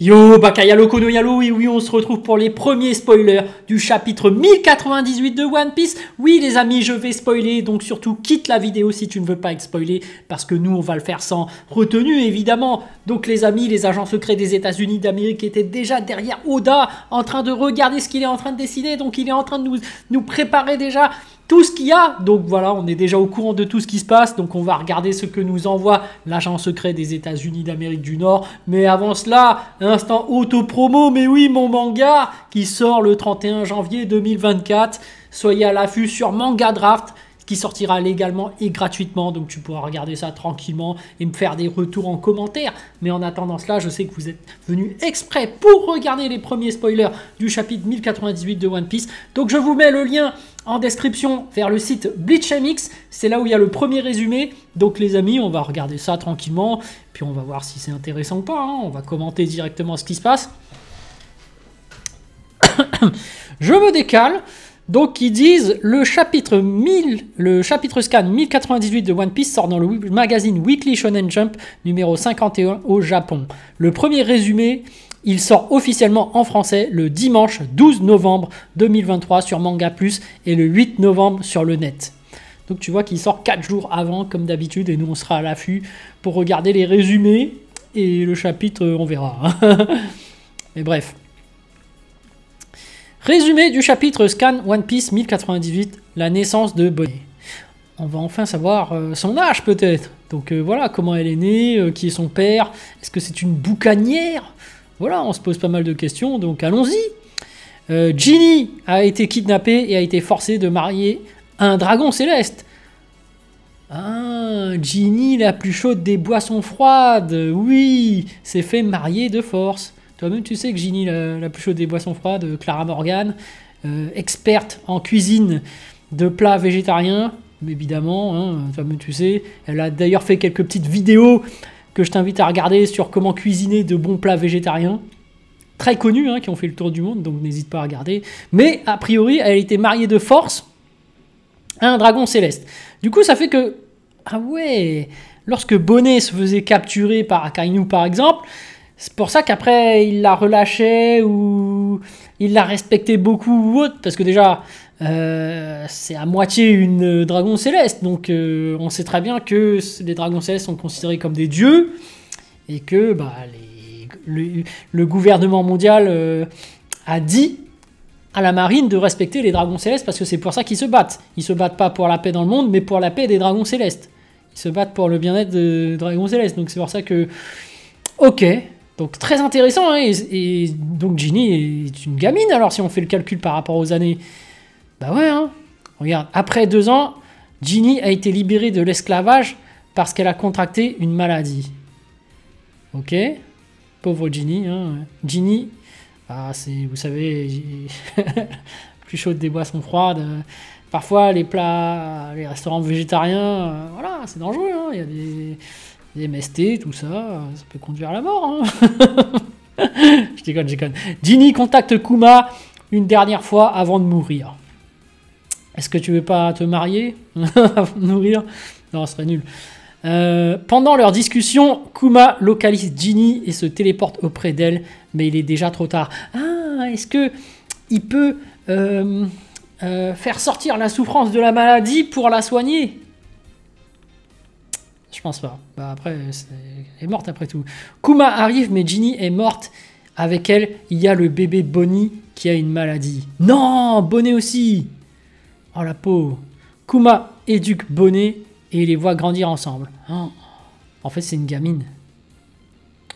Yo, Bakayalo Kono Yalo, et oui, on se retrouve pour les premiers spoilers du chapitre 1098 de One Piece. Oui, les amis, je vais spoiler, donc surtout quitte la vidéo si tu ne veux pas être spoilé, parce que nous, on va le faire sans retenue, évidemment. Donc les amis, les agents secrets des États-Unis d'Amérique étaient déjà derrière Oda, en train de regarder ce qu'il est en train de dessiner, donc il est en train de nous préparer déjà tout ce qu'il y a. Donc voilà, on est déjà au courant de tout ce qui se passe, donc on va regarder ce que nous envoie l'agent secret des États-Unis d'Amérique du Nord. Mais avant cela, instant auto-promo, mais oui, mon manga qui sort le 31 janvier 2024. Soyez à l'affût sur Manga Draft, qui sortira légalement et gratuitement, donc tu pourras regarder ça tranquillement et me faire des retours en commentaire. Mais en attendant cela, je sais que vous êtes venus exprès pour regarder les premiers spoilers du chapitre 1098 de One Piece. Donc je vous mets le lien en description vers le site Bleach MX, c'est là où il y a le premier résumé. Donc les amis, on va regarder ça tranquillement, puis on va voir si c'est intéressant ou pas, hein. On va commenter directement ce qui se passe. Je me décale. Donc ils disent le chapitre scan 1098 de One Piece sort dans le magazine Weekly Shonen Jump numéro 51 au Japon. Le premier résumé, il sort officiellement en français le dimanche 12 novembre 2023 sur Manga Plus et le 8 novembre sur le net. Donc tu vois qu'il sort 4 jours avant comme d'habitude et nous on sera à l'affût pour regarder les résumés et le chapitre on verra. Mais bref. Résumé du chapitre Scan One Piece 1098, la naissance de Bonnet. On va enfin savoir son âge peut-être. Donc voilà, comment elle est née, qui est son père, est-ce que c'est une boucanière? Voilà, on se pose pas mal de questions, donc allons-y. Ginny a été kidnappée et a été forcée de marier un dragon céleste. Ah, Ginny la plus chaude des boissons froides, oui, s'est fait marier de force. Toi-même, tu sais que Ginny, la plus chaude des boissons froides, Clara Morgan, experte en cuisine de plats végétariens, évidemment, hein, toi-même, tu sais. Elle a d'ailleurs fait quelques petites vidéos que je t'invite à regarder sur comment cuisiner de bons plats végétariens. Très connus, hein, qui ont fait le tour du monde, donc n'hésite pas à regarder. Mais, a priori, elle a été mariée de force à un dragon céleste. Du coup, ça fait que... Ah ouais, lorsque Bonnet se faisait capturer par Akainu, par exemple... C'est pour ça qu'après, il la relâchait ou il la respectait beaucoup ou autre. Parce que déjà, c'est à moitié une dragon céleste. Donc, on sait très bien que les dragons célestes sont considérés comme des dieux. Et que bah, le gouvernement mondial a dit à la marine de respecter les dragons célestes. Parce que c'est pour ça qu'ils se battent. Ils ne se battent pas pour la paix dans le monde, mais pour la paix des dragons célestes. Ils se battent pour le bien-être des dragons célestes. Donc, c'est pour ça que... Ok. Donc très intéressant, hein, et donc Ginny est une gamine alors si on fait le calcul par rapport aux années. Bah ouais, hein. Regarde, après 2 ans, Ginny a été libérée de l'esclavage parce qu'elle a contracté une maladie. Ok, pauvre Ginny, hein. Ginny, ah, c'est, vous savez, plus chaude des boissons froides. Parfois les plats, les restaurants végétariens, voilà, c'est dangereux, hein. Il y a des MST, tout ça, ça peut conduire à la mort. Hein. Je déconne, je déconne. Ginny contacte Kuma une dernière fois avant de mourir. Est-ce que tu veux pas te marier avant de mourir? Non, ce serait nul. Pendant leur discussion, Kuma localise Ginny et se téléporte auprès d'elle, mais il est déjà trop tard. Ah, est-ce que il peut faire sortir la souffrance de la maladie pour la soigner? Je pense pas. Bah après, elle est morte après tout. Kuma arrive, mais Ginny est morte. Avec elle, il y a le bébé Bonnie qui a une maladie. Non, Bonnet aussi. Oh la pauvre. Kuma éduque Bonnet et il les voit grandir ensemble. Oh. En fait, c'est une gamine.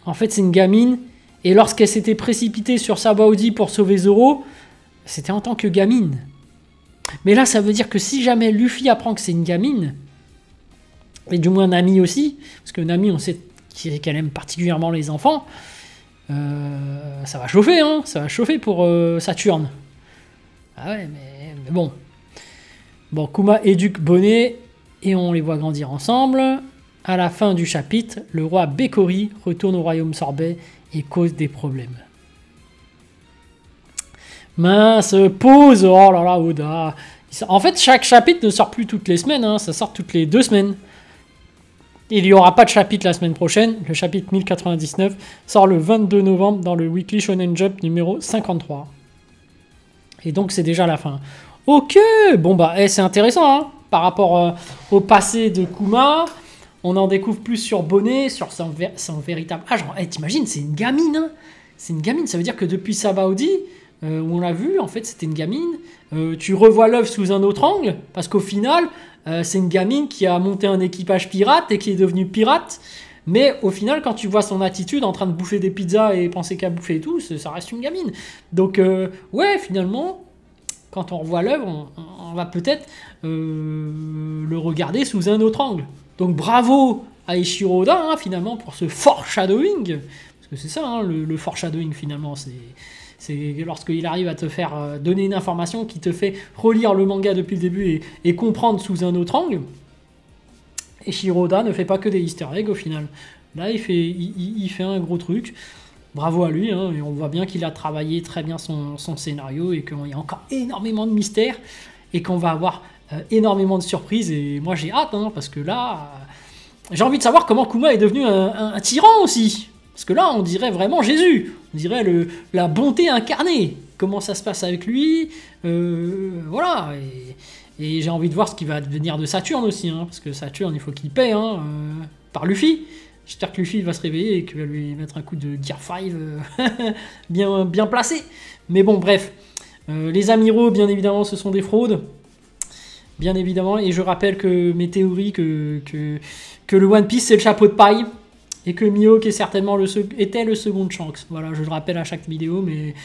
En fait, c'est une gamine. Et lorsqu'elle s'était précipitée sur Sabaody pour sauver Zoro, c'était en tant que gamine. Mais là, ça veut dire que si jamais Luffy apprend que c'est une gamine... Et du moins Nami aussi, parce que Nami, on sait qu'elle aime particulièrement les enfants. Ça va chauffer, hein. Ça va chauffer pour Saturne. Ah ouais, mais bon. Bon, Kuma éduque Bonnet et on les voit grandir ensemble. À la fin du chapitre, le roi Bekori retourne au royaume Sorbet et cause des problèmes. Mince, pause. Oh là là, Oda. En fait, chaque chapitre ne sort plus toutes les semaines, hein. Ça sort toutes les 2 semaines. Il n'y aura pas de chapitre la semaine prochaine. Le chapitre 1099 sort le 22 novembre dans le Weekly Shonen Jump numéro 53. Et donc c'est déjà la fin. Ok, bon bah c'est intéressant hein, par rapport au passé de Kuma. On en découvre plus sur Bonnet, sur son véritable âge. T'imagines, c'est une gamine. Hein, c'est une gamine, ça veut dire que depuis Sabaody, où on l'a vu, en fait c'était une gamine. Tu revois l'œuvre sous un autre angle, parce qu'au final, c'est une gamine qui a monté un équipage pirate et qui est devenue pirate. Mais au final, quand tu vois son attitude en train de bouffer des pizzas et penser qu'à bouffer et tout, ça reste une gamine. Donc, ouais, finalement, quand on revoit l'œuvre, on va peut-être le regarder sous un autre angle. Donc, bravo à Eiichiro Oda, hein, finalement, pour ce foreshadowing. Parce que c'est ça, hein, le foreshadowing, finalement. C'est lorsqu'il arrive à te faire donner une information qui te fait relire le manga depuis le début et comprendre sous un autre angle. Et Shiroda ne fait pas que des easter eggs au final. Là, il fait un gros truc. Bravo à lui. Hein, et on voit bien qu'il a travaillé très bien son scénario et qu'il y a encore énormément de mystères et qu'on va avoir énormément de surprises. Et moi, j'ai hâte hein, parce que là, j'ai envie de savoir comment Kuma est devenu un tyran aussi. Parce que là, on dirait vraiment Jésus. On dirait la bonté incarnée. Comment ça se passe avec lui. Voilà. Et j'ai envie de voir ce qui va devenir de Saturne aussi, hein, parce que Saturne, il faut qu'il paie hein, par Luffy. J'espère que Luffy va se réveiller et qu'il va lui mettre un coup de Gear 5 bien placé. Mais bon, bref. Les amiraux, bien évidemment, ce sont des fraudes. Bien évidemment. Et je rappelle que mes théories, que le One Piece, c'est le chapeau de paille. Et que Mihawk est certainement était le second Shanks. Voilà, je le rappelle à chaque vidéo, mais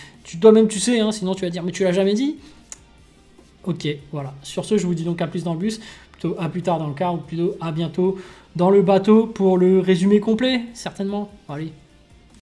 toi-même tu sais, hein, sinon tu vas dire, mais tu l'as jamais dit. Ok, voilà. Sur ce, je vous dis donc à plus dans le bus, plutôt à plus tard dans le car, ou plutôt à bientôt dans le bateau pour le résumé complet, certainement. Allez.